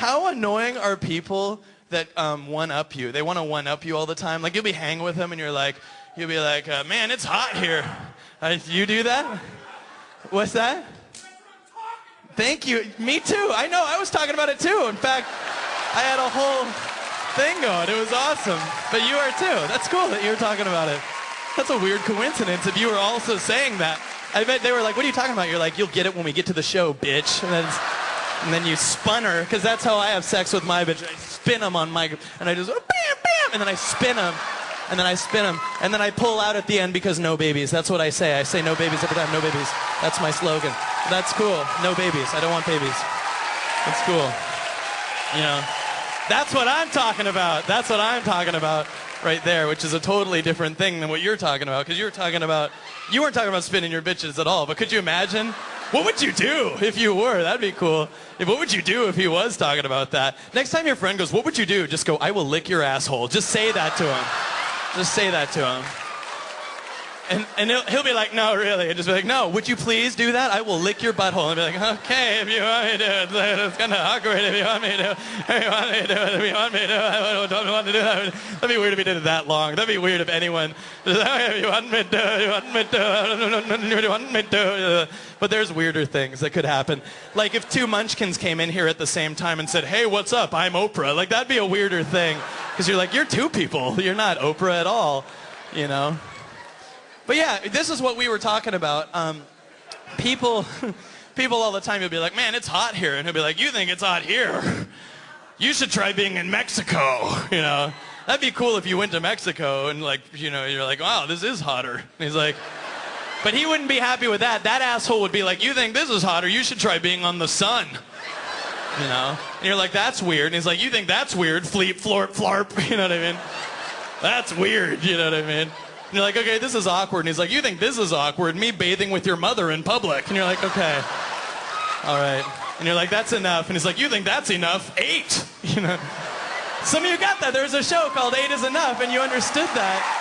How annoying are people that one-up you? They want to one-up you all the time. Like, you'll be hanging with them, and you'll be like, man, it's hot here. You do that? What's that? Thank you. Me too. I know. I was talking about it too. In fact, I had a whole thing going. It was awesome. But you are too. That's cool that you were talking about it. That's a weird coincidence if you were also saying that. I bet they were like, what are you talking about? You're like, you'll get it when we get to the show, bitch. And then you spun her, because that's how I have sex with my bitch. I spin them on my, and I just, bam, bam, and then I spin them. And then I spin them. And then I pull out at the end because no babies. That's what I say. I say no babies every time. No babies. That's my slogan. That's cool. No babies. I don't want babies. That's cool. You know, that's what I'm talking about. That's what I'm talking about right there, which is a totally different thing than what you're talking about. Because you weren't talking about spinning your bitches at all. But could you imagine? What would you do if you were? That'd be cool. What would you do if he was talking about that? Next time your friend goes, what would you do? Just go, I will lick your asshole. Just say that to him. Just say that to him. And he'll be like, no, really. And just be like, no, would you please do that? I will lick your butthole. And be like, okay, if you want me to do it. It's kind of awkward if you want me to. If you want me to do it. If you want me to. I don't want to do that. That'd be weird if he did it that long. That'd be weird if anyone. If you want me to. You want me to. You want me to. But there's weirder things that could happen. Like if two munchkins came in here at the same time and said, hey, what's up? I'm Oprah. Like that'd be a weirder thing. Because you're like, you're two people. You're not Oprah at all. You know? But yeah, this is what we were talking about. People all the time, you'll be like, man, it's hot here. And he'll be like, you think it's hot here? You should try being in Mexico, you know? That'd be cool if you went to Mexico and like, you know, you're like, wow, this is hotter. And he's like, but he wouldn't be happy with that. That asshole would be like, you think this is hotter? You should try being on the sun. You know? And you're like, that's weird. And he's like, you think that's weird? Fleep, florp, flarp. You know what I mean? That's weird. You know what I mean? And you're like, okay, this is awkward. And he's like, you think this is awkward? Me bathing with your mother in public. And you're like, okay. All right. And you're like, that's enough. And he's like, you think that's enough? 8. You know? Some of you got that. There's a show called 8 is Enough, and you understood that.